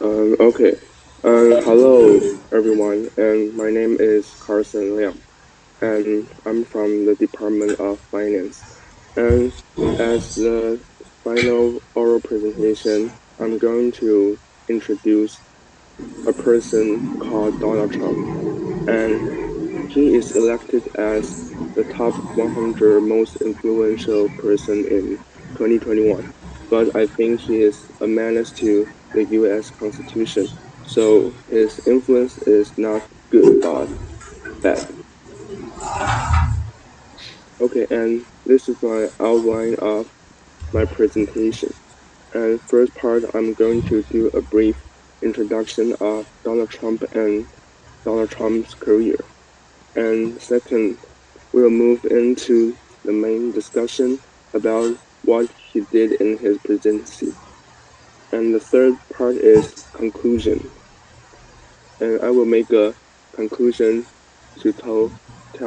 Okay. Hello, everyone, and my name is Carson Liang, and I'm from the Department of Finance. And as the final oral presentation, I'm going to introduce a person called Donald Trump, and he is elected as the top 100 most influential person in 2021. But I think he is a menace to the US Constitution. So his influence is not good, but bad. Okay, and this is my outline of my presentation. And first part, I'm going to do a brief introduction of Donald Trump and Donald Trump's career. And second, we'll move into the main discussion about what he did in his presidency. And the third part is conclusion. And I will make a conclusion to tell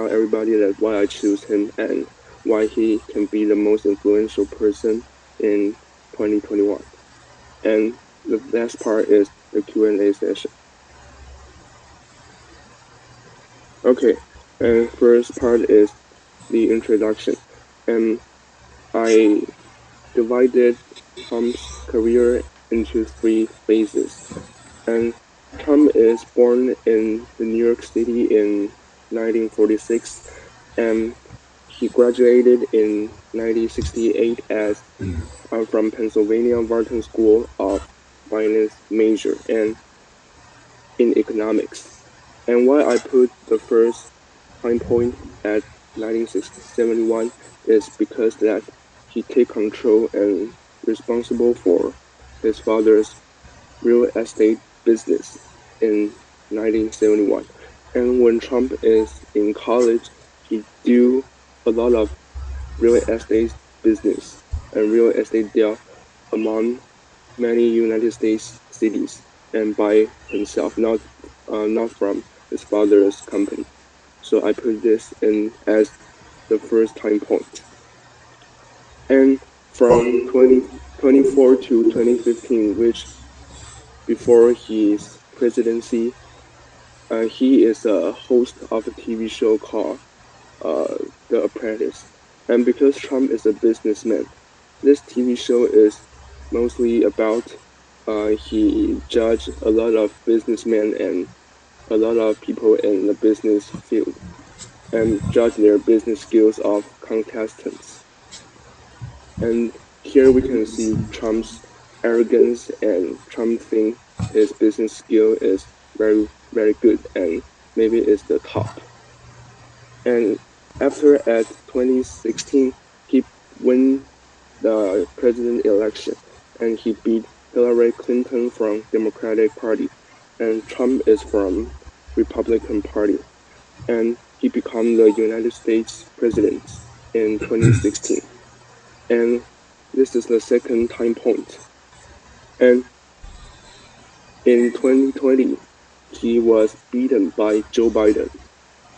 everybody that why I choose him and why he can be the most influential person in 2021. And the last part is the Q&A session. Okay, and first part is the introduction. And I divided Trump's career into three phases. And Trump is born in New York City in 1946, and he graduated in 1968 as from Pennsylvania Wharton School of Finance major and in economics. And why I put the first time point at 1971 is because that he take control and responsible for his father's real estate business in 1971. And when Trump is in college, he do a lot of real estate business and real estate deal among many United States cities and by himself, not from his father's company. So I put this in as the first time point. And from 2024 to 2015, which before his presidency, he is a host of a TV show called The Apprentice. And because Trump is a businessman, this TV show is mostly about he judged a lot of businessmen and a lot of people in the business field and judge their business skills of contestants. And here we can see Trump's arrogance and Trump think his business skill is very, very good and maybe it's the top. And after at 2016, he won the president election and he beat Hillary Clinton from Democratic Party and Trump is from Republican Party. And he became the United States president in 2016. And this is the second time point. And in 2020, he was beaten by Joe Biden,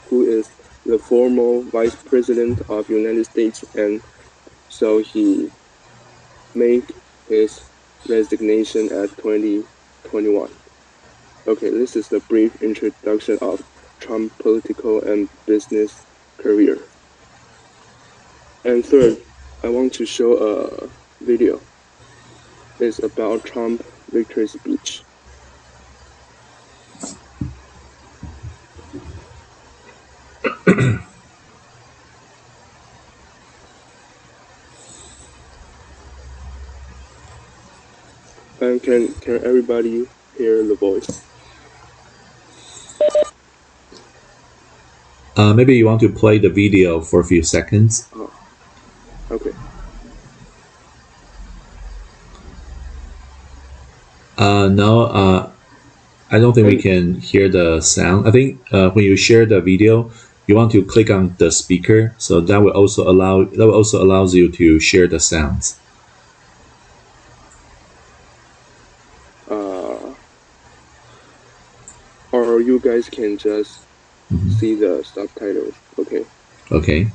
who is the former vice president of United States, and so he made his resignation at 2021. Okay, this is the brief introduction of Trump's political and business career. And third, I want to show a video. It's about Trump victory speech. And can everybody hear the voice? Maybe you want to play the video for a few seconds. Oh, okay. No, I don't think we can hear the sound. I think when you share the video, you want to click on the speaker, so that will also allows you to share the sounds. Or you guys can just see the subtitles. Okay. Okay.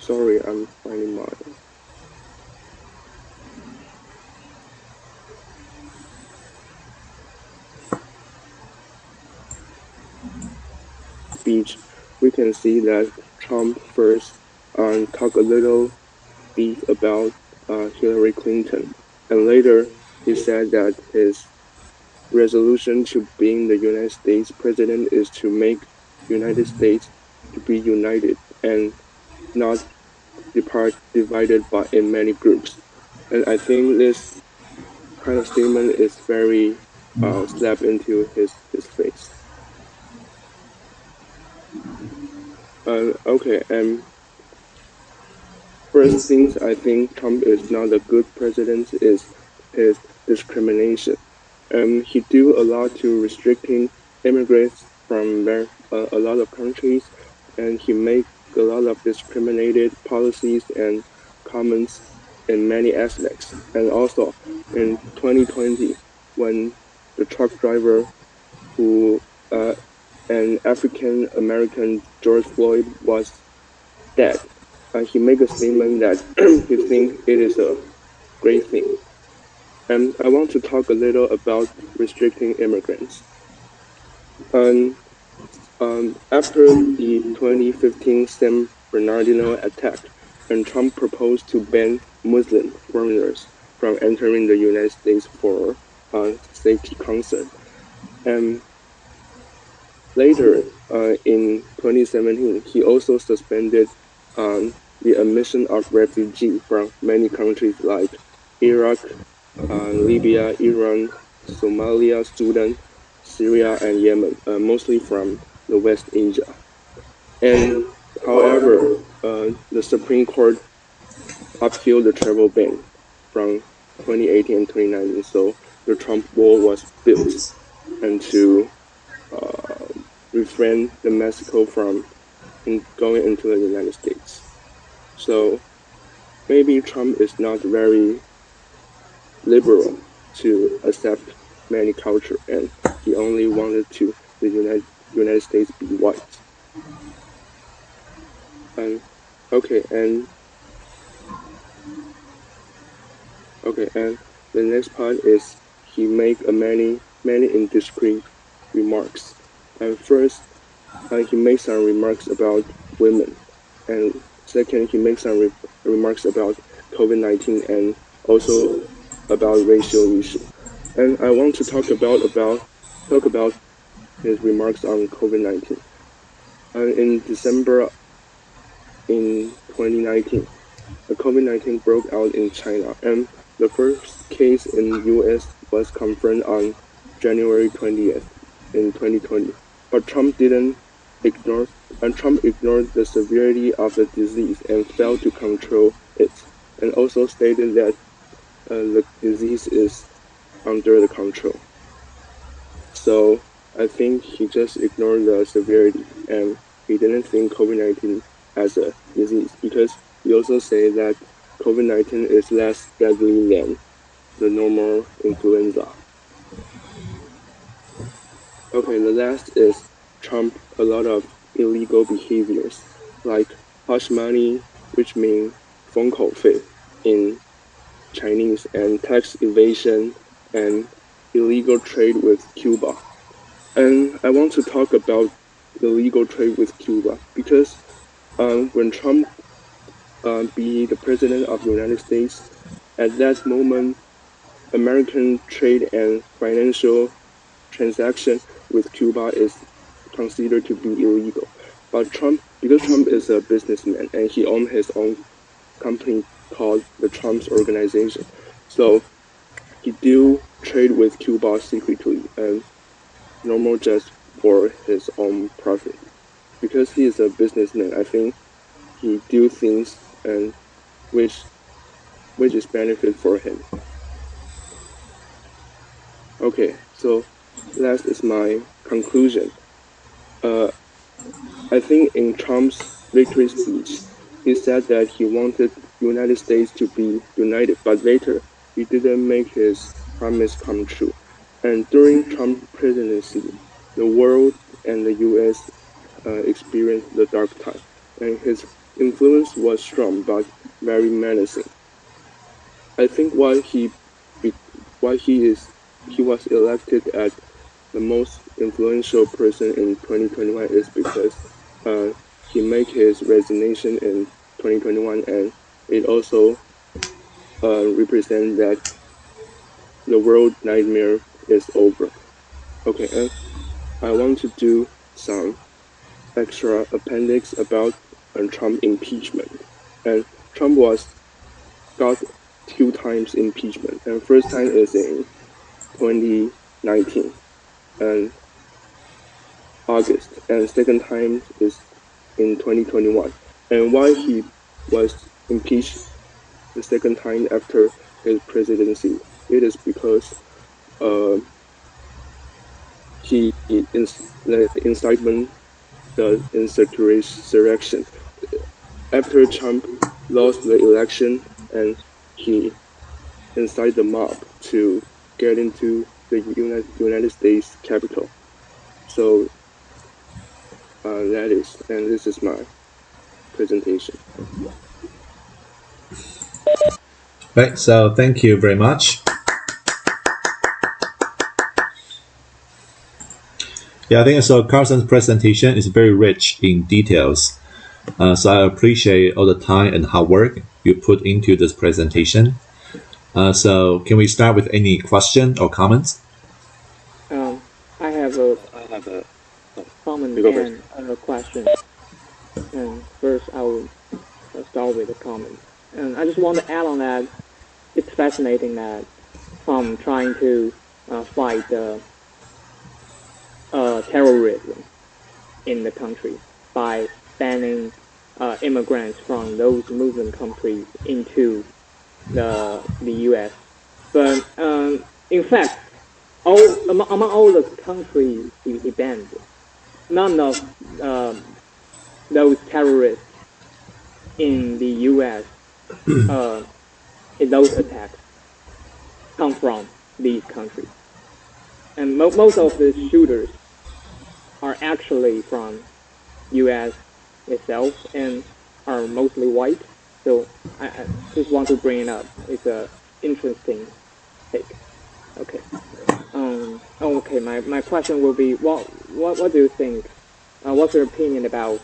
Sorry, I'm finding my speech. We can see that Trump first talked a little bit about Hillary Clinton, and later he said that his resolution to being the United States president is to make United States to be united and not depart divided by in many groups. And I think this kind of statement is very slap into his face. Okay, and first things I think Trump is not a good president is his discrimination. He do a lot to restricting immigrants from a lot of countries, and he make a lot of discriminated policies and comments in many aspects. And also in 2020, when the truck driver who an African American George Floyd was dead, he made a statement that he think it is a great thing. And I want to talk a little about restricting immigrants. And after the 2015 San Bernardino attack, and Trump proposed to ban Muslim foreigners from entering the United States for safety concern. And later, in 2017, he also suspended the admission of refugees from many countries like Iraq, Libya, Iran, Somalia, Sudan, Syria, and Yemen, mostly from the West Asia. And however, the Supreme Court upheld the travel ban from 2018 and 2019. So the Trump wall was built and to uh, refrain the Mexico from going into the United States. So maybe Trump is not very liberal to accept many culture, and he only wanted to the United States be white. And okay, and okay, and the next part is he make a many indiscreet remarks. And first, he makes some remarks about women, and second, he makes some remarks about COVID-19 and also about racial issue. And I want to talk about his remarks on COVID-19. In December in 2019, the COVID-19 broke out in China, and the first case in the U.S. was confirmed on January 20th in 2020. But Trump didn't ignore, and Trump ignored the severity of the disease and failed to control it, and also stated that the disease is under the control. So I think he just ignored the severity and he didn't think COVID-19 as a disease because he also say that COVID-19 is less deadly than the normal influenza. Okay, the last is Trump a lot of illegal behaviors like hush money, which means 封口费 in Chinese, and tax evasion and illegal trade with Cuba. And I want to talk about illegal trade with Cuba because when Trump be the president of the United States, at that moment, American trade and financial transaction with Cuba is considered to be illegal. But Trump, because Trump is a businessman and he owns his own company called the Trump's Organization, so he do trade with Cuba secretly and normal just for his own profit. Because he is a businessman, I think he do things and which which is benefit for him. Okay, so last is my conclusion. Uh, I think in Trump's victory speech, he said that he wanted United States to be united, but later he didn't make his promise come true. And during Trump's presidency, the world and the U.S. Experienced the dark time, and his influence was strong but very menacing. I think why he was elected as the most influential person in 2021 is because he made his resignation in 2021, and it also represents that the world nightmare is over. Okay, and I want to do some extra appendix about Trump impeachment. And Trump was got 2 times impeachment, and first time is in 2019 and August, and second time is in 2021. And why he was impeached the second time after his presidency? It is because uh, the incitement, the insurrection. After Trump lost the election and he incited the mob to get into the United States Capitol. So and this is my presentation. Right. So thank you very much. Yeah, I think so. Carson's presentation is very rich in details. So I appreciate all the time and hard work you put into this presentation. So can we start with any question or comments? I have a comment You go first. and a question. And first, I will start with a comment. And I just want to add on that. It's fascinating that Trump trying to fight terrorism in the country by banning immigrants from those Muslim countries into the U.S. But in fact, among all the countries he banned, none of those terrorists in the U.S. In those attacks come from these countries, and most of the shooters are actually from U.S. itself and are mostly white. So I just want to bring it up. It's a interesting take. Okay. Okay. My question will be, what do you think? What's your opinion about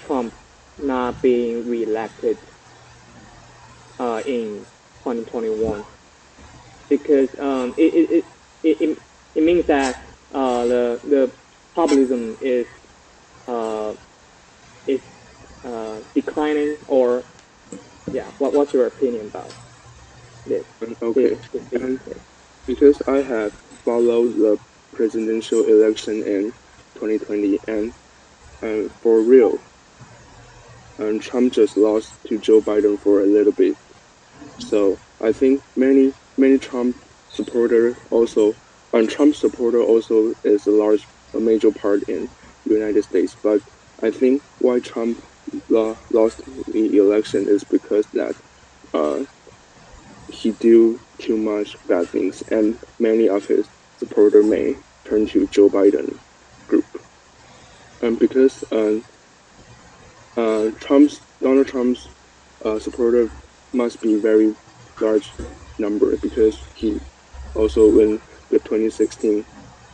Trump not being reelected in 2021? Because it means that the populism uh, is declining, or yeah. What's your opinion about this? Okay, and because I have followed the presidential election in 2020, and for real, and Trump just lost to Joe Biden for a little bit. So I think many Trump supporter also, and Trump supporter also is a major part in United States. But I think why Trump lost the election is because that uh, he do too much bad things, and many of his supporter may turn to Joe Biden group. And because Donald Trump's supporter must be very large number because he also win the 2016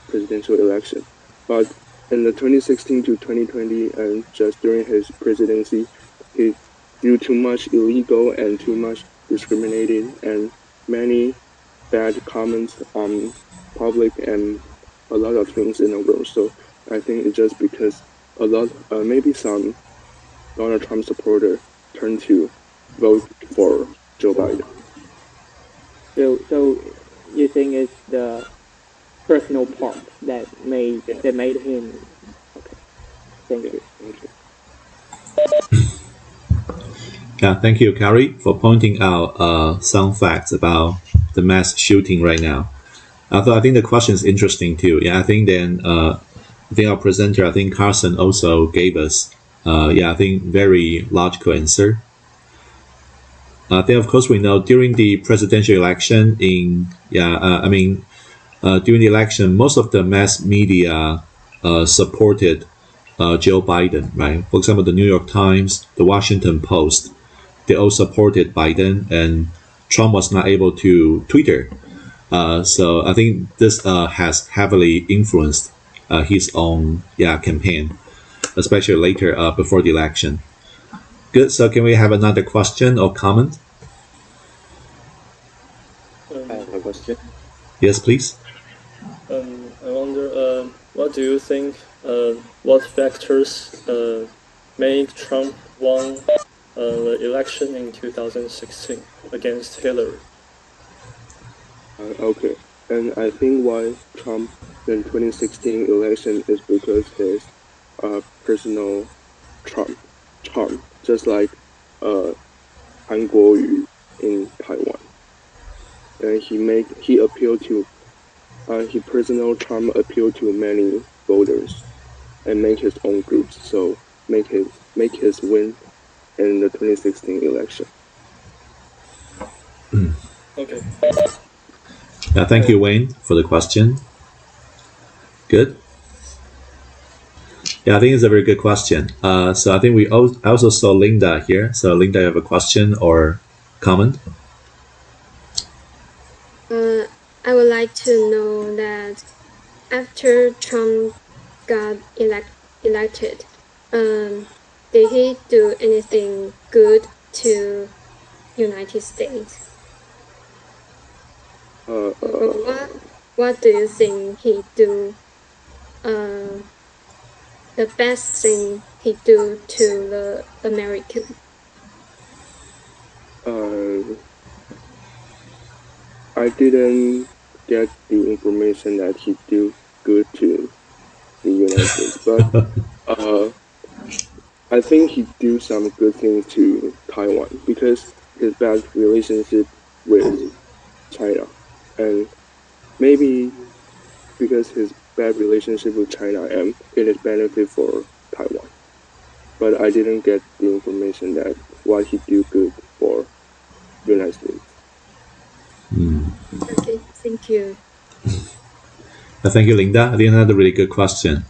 presidential election. But in the 2016 to 2020 and just during his presidency, he do too much illegal and too much discriminating and many bad comments on public and a lot of things in the world. So I think it's just because maybe some Donald Trump supporter turned to vote for Joe Biden. So you think it's the personal part that made him? Okay, thank you. Thank you. Yeah, thank you, Carrie, for pointing out some facts about the mass shooting right now. Although I think the question is interesting too. Yeah, I think our presenter, I think Carson also gave us, I think very logical answer. Then of course we know during the presidential election during the election, most of the mass media supported Joe Biden, right? For example, the New York Times, the Washington Post, they all supported Biden, and Trump was not able to Twitter. So I think this has heavily influenced his own campaign, especially later before the election. Good. So can we have another question or comment? I have a question. Yes, please. I wonder, what do you think? What factors made Trump won the election in 2016 against Hillary? Okay, and I think why Trump in 2016 election is because his personal charm, just like uh Han Kuo-yu in Taiwan, and he appealed to his personal charm appealed to many voters and make his own groups, so make his win in the 2016 election. Okay. Thank you, Wayne, for the question. Good. Yeah, I think it's a very good question. So I think I also saw Linda here. So Linda, you have a question or comment? I would like to know that after Trump got elected, did he do anything good to United States? What do you think he do? The best thing he do to the American? I didn't get the information that he do good to the United States, but I think he do some good things to Taiwan because his bad relationship with China, and maybe because his bad relationship with China and it is benefit for Taiwan. But I didn't get the information that what he do good for United States. Okay, thank you. Thank you, Linda. I think another really good question.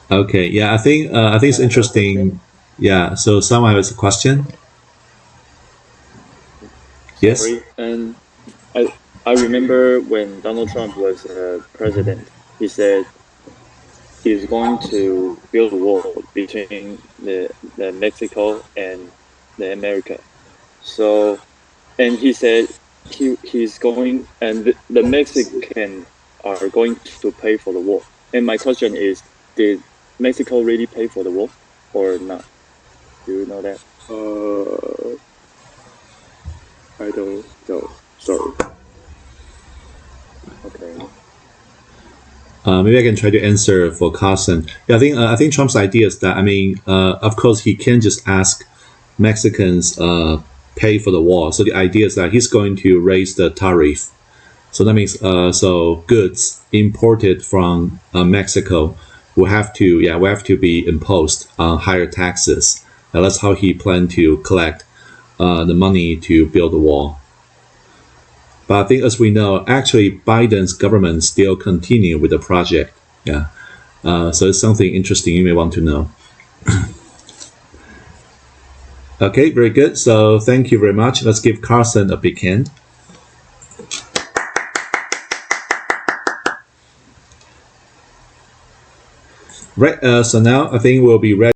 Okay, yeah, I think it's interesting. Yeah, so someone has a question. Yes. Sorry. And I remember when Donald Trump was president, he said he's going to build a wall between the Mexico and the America. So, and he said he's going, and the Mexican are going to pay for the wall. And my question is, did Mexico really pay for the wall or not? Do you know that? I don't know. Sorry. Okay. Maybe I can try to answer for Carson. Yeah, I think Trump's idea is that of course he can just ask Mexicans pay for the wall. So the idea is that he's going to raise the tariff. So that means so goods imported from Mexico will have to be imposed higher taxes. And that's how he planned to collect the money to build the wall. But I think, as we know, actually Biden's government still continue with the project. Yeah, so it's something interesting you may want to know. Okay, very good. So thank you very much. Let's give Carson a big hand. Right. So now I think we'll be ready.